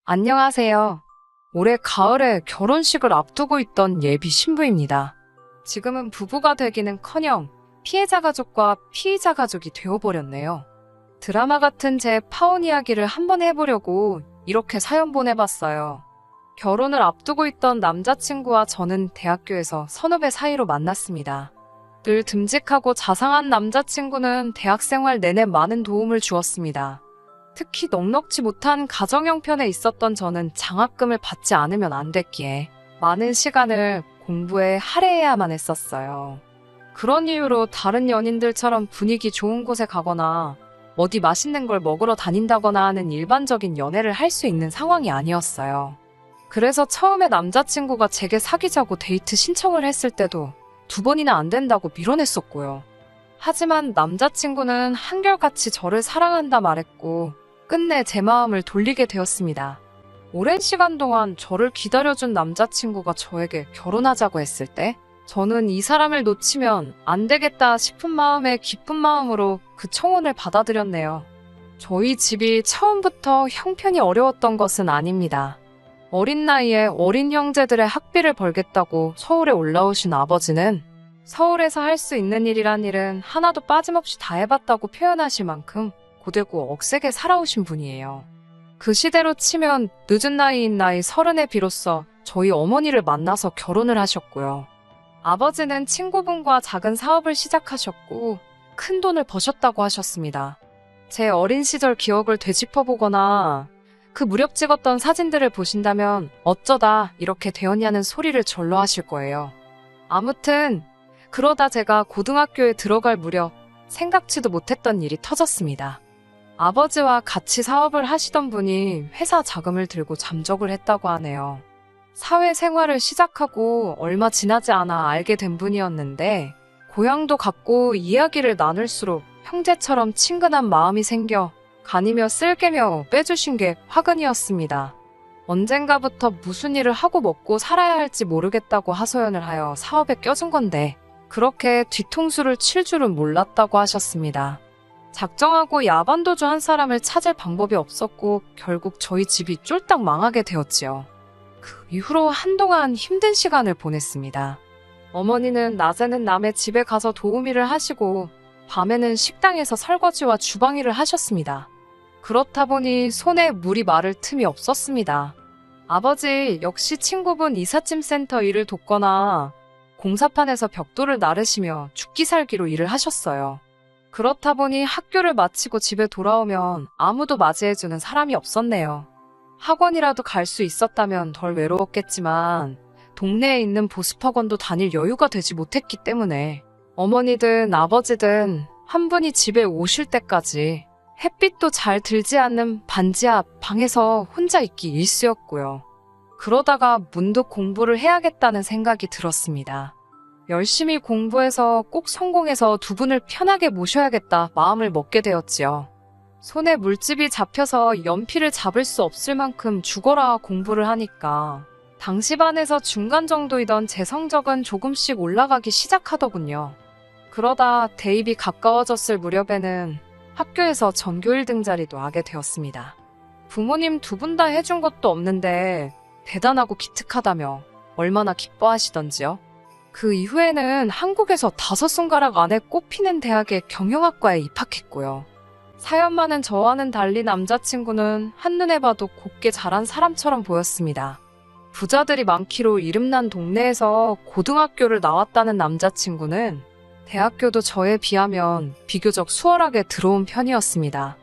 안녕하세요. 올해 가을에 결혼식을 앞두고 있던 예비 신부입니다. 지금은 부부가 되기는커녕 피해자 가족과 피의자 가족이 되어버렸네요. 드라마 같은 제 파혼 이야기를 한번 해보려고 이렇게 사연 보내봤어요. 결혼을 앞두고 있던 남자친구와 저는 대학교에서 선후배 사이로 만났습니다. 늘 듬직하고 자상한 남자친구는 대학생활 내내 많은 도움을 주었습니다. 특히 넉넉지 못한 가정 형편에 있었던 저는 장학금을 받지 않으면 안 됐기에 많은 시간을 공부에 할애해야만 했었어요. 그런 이유로 다른 연인들처럼 분위기 좋은 곳에 가거나 어디 맛있는 걸 먹으러 다닌다거나 하는 일반적인 연애를 할 수 있는 상황이 아니었어요. 그래서 처음에 남자친구가 제게 사귀자고 데이트 신청을 했을 때도 2번이나 안 된다고 밀어냈었고요. 하지만 남자친구는 한결같이 저를 사랑한다 말했고 끝내 제 마음을 돌리게 되었습니다. 오랜 시간 동안 저를 기다려준 남자친구가 저에게 결혼하자고 했을 때 저는 이 사람을 놓치면 안 되겠다 싶은 마음에 기쁜 마음으로 그 청혼을 받아들였네요. 저희 집이 처음부터 형편이 어려웠던 것은 아닙니다. 어린 나이에 어린 형제들의 학비를 벌겠다고 서울에 올라오신 아버지는 서울에서 할 수 있는 일이란 일은 하나도 빠짐없이 다 해봤다고 표현하실 만큼 고되고 억세게 살아오신 분이에요. 그 시대로 치면 늦은 나이인 나이 30에 비로소 저희 어머니를 만나서 결혼을 하셨고요. 아버지는 친구분과 작은 사업을 시작하셨고 큰 돈을 버셨다고 하셨습니다. 제 어린 시절 기억을 되짚어보거나 그 무렵 찍었던 사진들을 보신다면 어쩌다 이렇게 되었냐는 소리를 절로 하실 거예요. 아무튼 그러다 제가 고등학교에 들어갈 무렵 생각지도 못했던 일이 터졌습니다. 아버지와 같이 사업을 하시던 분이 회사 자금을 들고 잠적을 했다고 하네요. 사회생활을 시작하고 얼마 지나지 않아 알게 된 분이었는데 고향도 같고 이야기를 나눌수록 형제처럼 친근한 마음이 생겨 간이며 쓸개며 빼주신 게 화근이었습니다. 언젠가부터 무슨 일을 하고 먹고 살아야 할지 모르겠다고 하소연을 하여 사업에 껴준 건데 그렇게 뒤통수를 칠 줄은 몰랐다고 하셨습니다. 작정하고 야반도주 한 사람을 찾을 방법이 없었고 결국 저희 집이 쫄딱 망하게 되었지요. 그 이후로 한동안 힘든 시간을 보냈습니다. 어머니는 낮에는 남의 집에 가서 도우미를 하시고 밤에는 식당에서 설거지와 주방일을 하셨습니다. 그렇다 보니 손에 물이 마를 틈이 없었습니다. 아버지 역시 친구분 이삿짐 센터 일을 돕거나 공사판에서 벽돌을 나르시며 죽기 살기로 일을 하셨어요. 그렇다 보니 학교를 마치고 집에 돌아오면 아무도 맞이해주는 사람이 없었네요. 학원이라도 갈 수 있었다면 덜 외로웠겠지만 동네에 있는 보습학원도 다닐 여유가 되지 못했기 때문에 어머니든 아버지든 한 분이 집에 오실 때까지 햇빛도 잘 들지 않는 반지 앞 방에서 혼자 있기 일쑤였고요. 그러다가 문득 공부를 해야겠다는 생각이 들었습니다. 열심히 공부해서 꼭 성공해서 2분을 편하게 모셔야겠다 마음을 먹게 되었지요. 손에 물집이 잡혀서 연필을 잡을 수 없을 만큼 죽어라 공부를 하니까 당시 반에서 중간 정도이던 제 성적은 조금씩 올라가기 시작하더군요. 그러다 대입이 가까워졌을 무렵에는 학교에서 전교 1등 자리도 하게 되었습니다. 부모님 2분 다 해준 것도 없는데 대단하고 기특하다며 얼마나 기뻐하시던지요. 그 이후에는 한국에서 5손가락 안에 꼽히는 대학의 경영학과에 입학했고요. 사연 많은 저와는 달리 남자친구는 한눈에 봐도 곱게 자란 사람처럼 보였습니다. 부자들이 많기로 이름난 동네에서 고등학교를 나왔다는 남자친구는 대학교도 저에 비하면 비교적 수월하게 들어온 편이었습니다.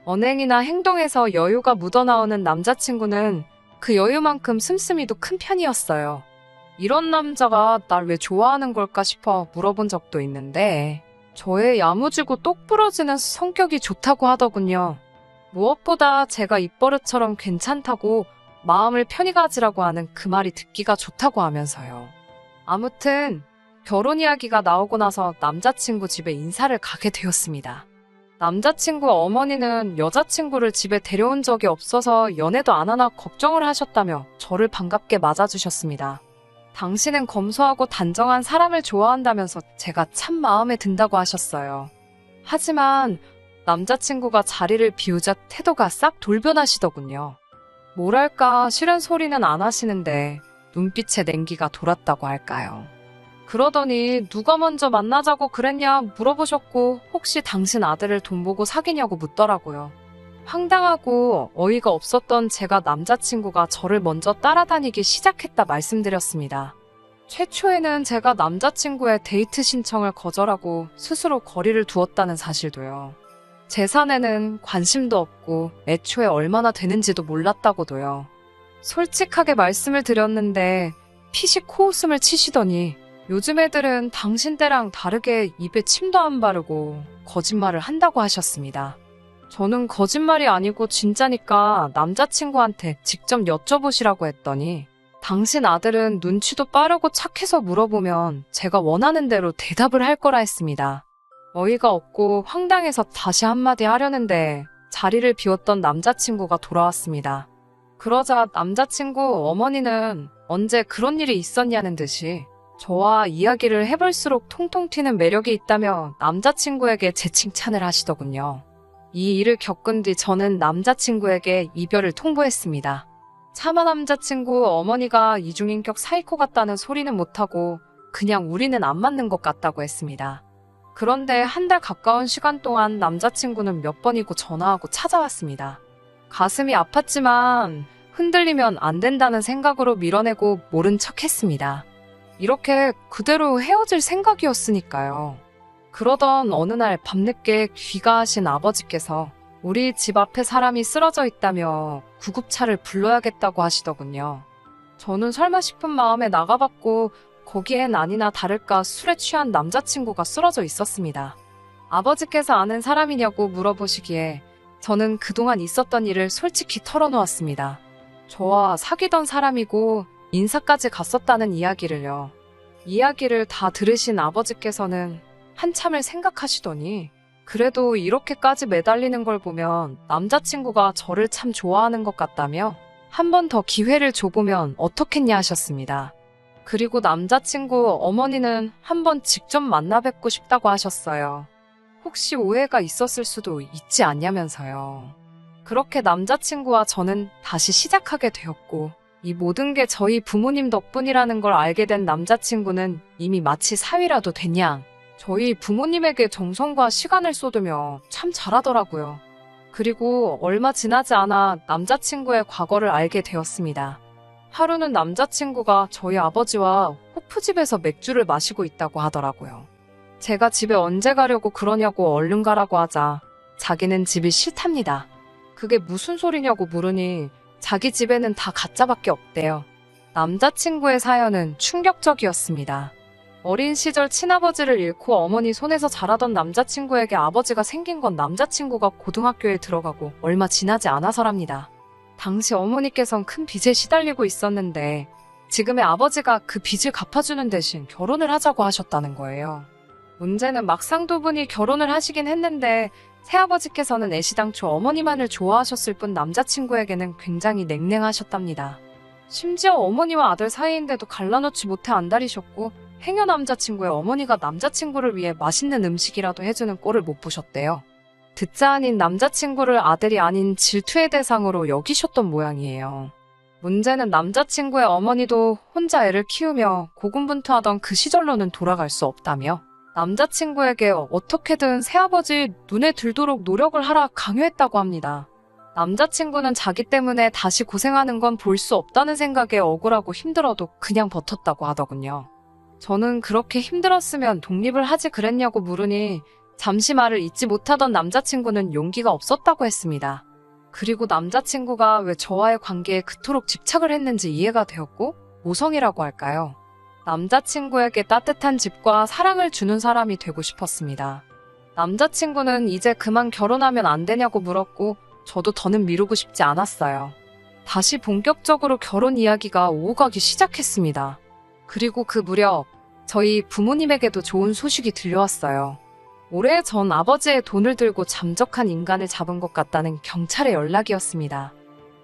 언행이나 행동에서 여유가 묻어나오는 남자친구는 그 여유만큼 씀씀이도 큰 편이었어요. 이런 남자가 날 왜 좋아하는 걸까 싶어 물어본 적도 있는데 저의 야무지고 똑부러지는 성격이 좋다고 하더군요. 무엇보다 제가 입버릇처럼 괜찮다고 마음을 편히 가지라고 하는 그 말이 듣기가 좋다고 하면서요. 아무튼 결혼 이야기가 나오고 나서 남자친구 집에 인사를 가게 되었습니다. 남자친구 어머니는 여자친구를 집에 데려온 적이 없어서 연애도 안 하나 걱정을 하셨다며 저를 반갑게 맞아주셨습니다. 당신은 검소하고 단정한 사람을 좋아한다면서 제가 참 마음에 든다고 하셨어요. 하지만 남자친구가 자리를 비우자 태도가 싹 돌변하시더군요. 뭐랄까 싫은 소리는 안 하시는데 눈빛에 냉기가 돌았다고 할까요? 그러더니 누가 먼저 만나자고 그랬냐 물어보셨고 혹시 당신 아들을 돈 보고 사귀냐고 묻더라고요. 황당하고 어이가 없었던 제가 남자친구가 저를 먼저 따라다니기 시작했다 말씀드렸습니다. 최초에는 제가 남자친구의 데이트 신청을 거절하고 스스로 거리를 두었다는 사실도요. 재산에는 관심도 없고 애초에 얼마나 되는지도 몰랐다고도요. 솔직하게 말씀을 드렸는데 피식 코웃음을 치시더니 요즘 애들은 당신 때랑 다르게 입에 침도 안 바르고 거짓말을 한다고 하셨습니다. 저는 거짓말이 아니고 진짜니까 남자친구한테 직접 여쭤보시라고 했더니 당신 아들은 눈치도 빠르고 착해서 물어보면 제가 원하는 대로 대답을 할 거라 했습니다. 어이가 없고 황당해서 다시 한마디 하려는데 자리를 비웠던 남자친구가 돌아왔습니다. 그러자 남자친구 어머니는 언제 그런 일이 있었냐는 듯이 저와 이야기를 해볼수록 통통 튀는 매력이 있다며 남자친구에게 제 칭찬을 하시더군요. 이 일을 겪은 뒤 저는 남자친구에게 이별을 통보했습니다. 차마 남자친구 어머니가 이중인격 사이코 같다는 소리는 못하고 그냥 우리는 안 맞는 것 같다고 했습니다. 그런데 한 달 가까운 시간 동안 남자친구는 몇 번이고 전화하고 찾아왔습니다. 가슴이 아팠지만 흔들리면 안 된다는 생각으로 밀어내고 모른 척 했습니다. 이렇게 그대로 헤어질 생각이었으니까요. 그러던 어느 날 밤늦게 귀가하신 아버지께서 우리 집 앞에 사람이 쓰러져 있다며 구급차를 불러야겠다고 하시더군요. 저는 설마 싶은 마음에 나가봤고 거기엔 아니나 다를까 술에 취한 남자친구가 쓰러져 있었습니다. 아버지께서 아는 사람이냐고 물어보시기에 저는 그동안 있었던 일을 솔직히 털어놓았습니다. 저와 사귀던 사람이고 인사까지 갔었다는 이야기를요. 이야기를 다 들으신 아버지께서는 한참을 생각하시더니 그래도 이렇게까지 매달리는 걸 보면 남자친구가 저를 참 좋아하는 것 같다며 한 번 더 기회를 줘보면 어떻겠냐 하셨습니다. 그리고 남자친구 어머니는 한번 직접 만나 뵙고 싶다고 하셨어요. 혹시 오해가 있었을 수도 있지 않냐면서요. 그렇게 남자친구와 저는 다시 시작하게 되었고 이 모든 게 저희 부모님 덕분이라는 걸 알게 된 남자친구는 이미 마치 사위라도 됐냐. 저희 부모님에게 정성과 시간을 쏟으며 참 잘하더라고요. 그리고 얼마 지나지 않아 남자친구의 과거를 알게 되었습니다. 하루는 남자친구가 저희 아버지와 호프집에서 맥주를 마시고 있다고 하더라고요. 제가 집에 언제 가려고 그러냐고 얼른 가라고 하자 자기는 집이 싫답니다. 그게 무슨 소리냐고 물으니 자기 집에는 다 가짜밖에 없대요. 남자친구의 사연은 충격적이었습니다. 어린 시절 친아버지를 잃고 어머니 손에서 자라던 남자친구에게 아버지가 생긴 건 남자친구가 고등학교에 들어가고 얼마 지나지 않아서랍니다. 당시 어머니께선 큰 빚에 시달리고 있었는데 지금의 아버지가 그 빚을 갚아주는 대신 결혼을 하자고 하셨다는 거예요. 문제는 막상 두 분이 결혼을 하시긴 했는데 새아버지께서는 애시당초 어머니만을 좋아하셨을 뿐 남자친구에게는 굉장히 냉랭하셨답니다. 심지어 어머니와 아들 사이인데도 갈라놓지 못해 안달이셨고 행여 남자친구의 어머니가 남자친구를 위해 맛있는 음식이라도 해주는 꼴을 못 보셨대요. 듣자 아닌 남자친구를 아들이 아닌 질투의 대상으로 여기셨던 모양이에요. 문제는 남자친구의 어머니도 혼자 애를 키우며 고군분투하던 그 시절로는 돌아갈 수 없다며 남자친구에게 어떻게든 새아버지 눈에 들도록 노력을 하라 강요했다고 합니다. 남자친구는 자기 때문에 다시 고생하는 건 볼 수 없다는 생각에 억울하고 힘들어도 그냥 버텼다고 하더군요. 저는 그렇게 힘들었으면 독립을 하지 그랬냐고 물으니 잠시 말을 잇지 못하던 남자친구는 용기가 없었다고 했습니다. 그리고 남자친구가 왜 저와의 관계에 그토록 집착을 했는지 이해가 되었고 모성이라고 할까요? 남자친구에게 따뜻한 집과 사랑을 주는 사람이 되고 싶었습니다. 남자친구는 이제 그만 결혼하면 안 되냐고 물었고 저도 더는 미루고 싶지 않았어요. 다시 본격적으로 결혼 이야기가 오고 가기 시작했습니다. 그리고 그 무렵 저희 부모님에게도 좋은 소식이 들려왔어요. 오래전 아버지의 돈을 들고 잠적한 인간을 잡은 것 같다는 경찰의 연락이었습니다.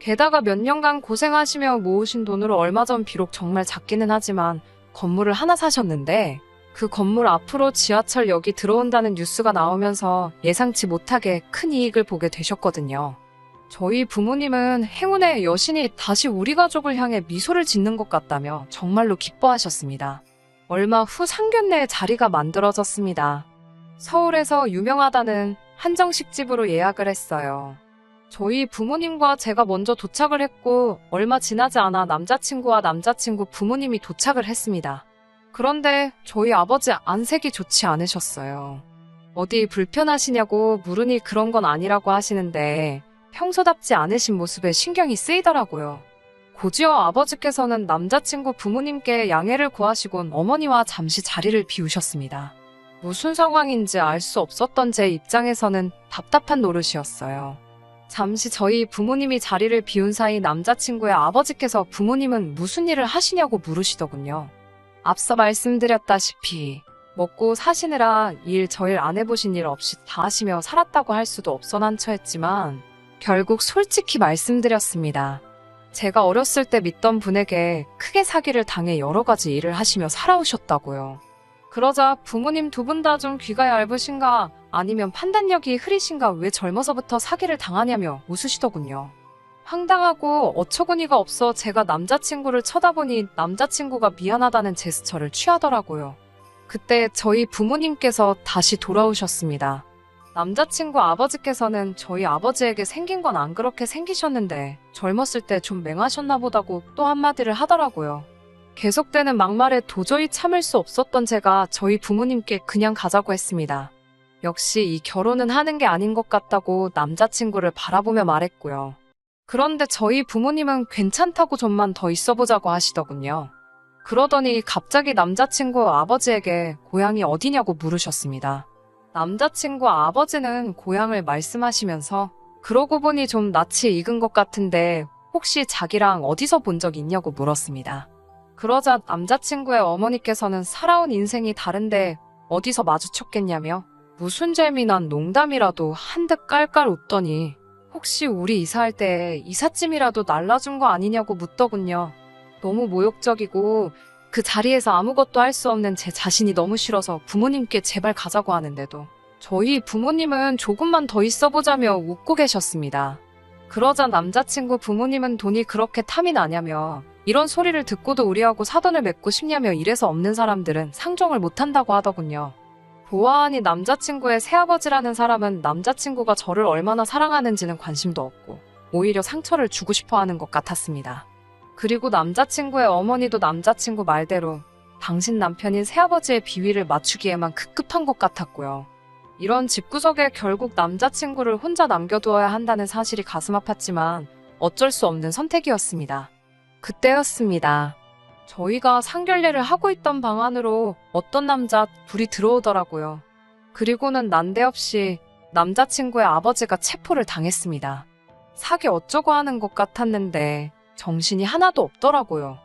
게다가 몇 년간 고생하시며 모으신 돈으로 얼마 전 비록 정말 작기는 하지만 건물을 하나 사셨는데 그 건물 앞으로 지하철역이 들어온다는 뉴스가 나오면서 예상치 못하게 큰 이익을 보게 되셨거든요. 저희 부모님은 행운의 여신이 다시 우리 가족을 향해 미소를 짓는 것 같다며 정말로 기뻐하셨습니다. 얼마 후 상견례의 자리가 만들어졌습니다. 서울에서 유명하다는 한정식집으로 예약을 했어요. 저희 부모님과 제가 먼저 도착을 했고 얼마 지나지 않아 남자친구와 남자친구 부모님이 도착을 했습니다. 그런데 저희 아버지 안색이 좋지 않으셨어요. 어디 불편하시냐고 물으니 그런 건 아니라고 하시는데 평소답지 않으신 모습에 신경이 쓰이더라고요. 곧이어 아버지께서는 남자친구 부모님께 양해를 구하시곤 어머니와 잠시 자리를 비우셨습니다. 무슨 상황인지 알 수 없었던 제 입장에서는 답답한 노릇이었어요. 잠시 저희 부모님이 자리를 비운 사이 남자친구의 아버지께서 부모님은 무슨 일을 하시냐고 물으시더군요. 앞서 말씀드렸다시피 먹고 사시느라 저일 안 해보신 일 없이 다 하시며 살았다고 할 수도 없어 난처했지만 결국 솔직히 말씀드렸습니다. 제가 어렸을 때 믿던 분에게 크게 사기를 당해 여러 가지 일을 하시며 살아오셨다고요. 그러자 부모님 두 분 다 좀 귀가 얇으신가 아니면 판단력이 흐리신가 왜 젊어서부터 사기를 당하냐며 웃으시더군요. 황당하고 어처구니가 없어 제가 남자친구를 쳐다보니 남자친구가 미안하다는 제스처를 취하더라고요. 그때 저희 부모님께서 다시 돌아오셨습니다. 남자친구 아버지께서는 저희 아버지에게 생긴 건 안 그렇게 생기셨는데 젊었을 때 좀 맹하셨나 보다고 또 한마디를 하더라고요. 계속되는 막말에 도저히 참을 수 없었던 제가 저희 부모님께 그냥 가자고 했습니다. 역시 이 결혼은 하는 게 아닌 것 같다고 남자친구를 바라보며 말했고요. 그런데 저희 부모님은 괜찮다고 좀만 더 있어보자고 하시더군요. 그러더니 갑자기 남자친구 아버지에게 고향이 어디냐고 물으셨습니다. 남자친구 아버지는 고향을 말씀하시면서 그러고 보니 좀 낯이 익은 것 같은데 혹시 자기랑 어디서 본 적 있냐고 물었습니다. 그러자 남자친구의 어머니께서는 살아온 인생이 다른데 어디서 마주쳤겠냐며 무슨 재미난 농담이라도 한듯 깔깔 웃더니 혹시 우리 이사할 때 이삿짐이라도 날라준 거 아니냐고 묻더군요. 너무 모욕적이고 그 자리에서 아무것도 할 수 없는 제 자신이 너무 싫어서 부모님께 제발 가자고 하는데도 저희 부모님은 조금만 더 있어보자며 웃고 계셨습니다. 그러자 남자친구 부모님은 돈이 그렇게 탐이 나냐며 이런 소리를 듣고도 우리하고 사돈을 맺고 싶냐며 이래서 없는 사람들은 상종을 못한다고 하더군요. 보아하니 남자친구의 새아버지라는 사람은 남자친구가 저를 얼마나 사랑하는지는 관심도 없고 오히려 상처를 주고 싶어 하는 것 같았습니다. 그리고 남자친구의 어머니도 남자친구 말대로 당신 남편인 새아버지의 비위를 맞추기에만 급급한 것 같았고요. 이런 집구석에 결국 남자친구를 혼자 남겨두어야 한다는 사실이 가슴 아팠지만 어쩔 수 없는 선택이었습니다. 그때였습니다. 저희가 상견례를 하고 있던 방 안으로 어떤 남자 둘이 들어오더라고요. 그리고는 난데없이 남자친구의 아버지가 체포를 당했습니다. 사기 어쩌고 하는 것 같았는데 정신이 하나도 없더라고요.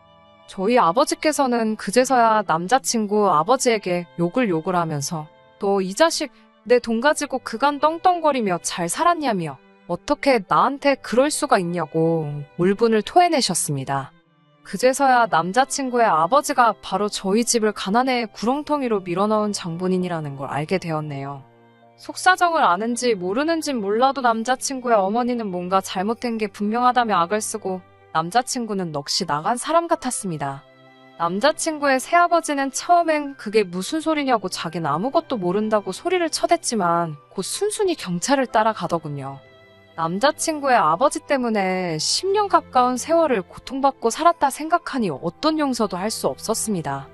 저희 아버지께서는 그제서야 남자친구 아버지에게 욕을 하면서 너 이 자식 내 돈 가지고 그간 떵떵거리며 잘 살았냐며 어떻게 나한테 그럴 수가 있냐고 울분을 토해내셨습니다. 그제서야 남자친구의 아버지가 바로 저희 집을 가난의 구렁텅이로 밀어넣은 장본인이라는 걸 알게 되었네요. 속사정을 아는지 모르는진 몰라도 남자친구의 어머니는 뭔가 잘못된 게 분명하다며 악을 쓰고 남자친구는 넋이 나간 사람 같았습니다. 남자친구의 새아버지는 처음엔 그게 무슨 소리냐고 자기는 아무것도 모른다고 소리를 쳐댔지만 곧 순순히 경찰을 따라가더군요. 남자친구의 아버지 때문에 10년 가까운 세월을 고통받고 살았다 생각하니 어떤 용서도 할 수 없었습니다.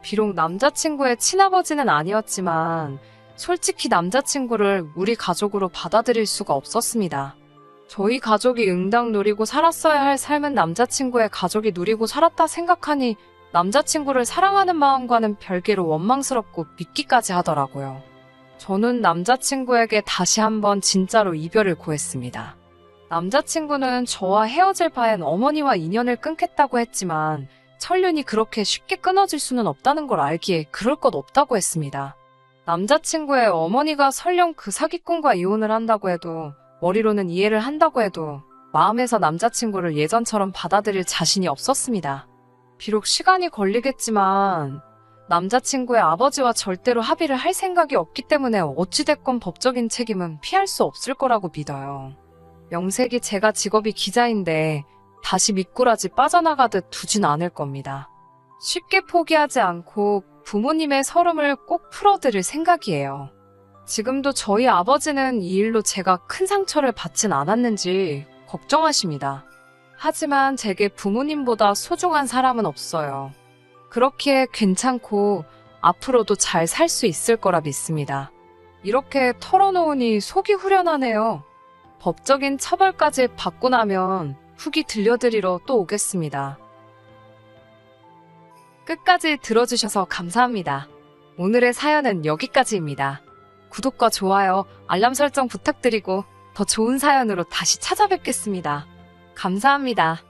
비록 남자친구의 친아버지는 아니었지만 솔직히 남자친구를 우리 가족으로 받아들일 수가 없었습니다. 저희 가족이 응당 누리고 살았어야 할 삶은 남자친구의 가족이 누리고 살았다 생각하니 남자친구를 사랑하는 마음과는 별개로 원망스럽고 믿기까지 하더라고요. 저는 남자친구에게 다시 한번 진짜로 이별을 고했습니다. 남자친구는 저와 헤어질 바엔 어머니와 인연을 끊겠다고 했지만 천륜이 그렇게 쉽게 끊어질 수는 없다는 걸 알기에 그럴 것 없다고 했습니다. 남자친구의 어머니가 설령 그 사기꾼과 이혼을 한다고 해도 머리로는 이해를 한다고 해도 마음에서 남자친구를 예전처럼 받아들일 자신이 없었습니다. 비록 시간이 걸리겠지만 남자친구의 아버지와 절대로 합의를 할 생각이 없기 때문에 어찌됐건 법적인 책임은 피할 수 없을 거라고 믿어요. 명색이 제가 직업이 기자인데 다시 미꾸라지 빠져나가듯 두진 않을 겁니다. 쉽게 포기하지 않고 부모님의 서름을 꼭 풀어드릴 생각이에요. 지금도 저희 아버지는 이 일로 제가 큰 상처를 받진 않았는지 걱정하십니다. 하지만 제게 부모님보다 소중한 사람은 없어요. 그렇기에 괜찮고 앞으로도 잘 살 수 있을 거라 믿습니다. 이렇게 털어놓으니 속이 후련하네요. 법적인 처벌까지 받고 나면 후기 들려드리러 또 오겠습니다. 끝까지 들어주셔서 감사합니다. 오늘의 사연은 여기까지입니다. 구독과 좋아요, 알람 설정 부탁드리고 더 좋은 사연으로 다시 찾아뵙겠습니다. 감사합니다.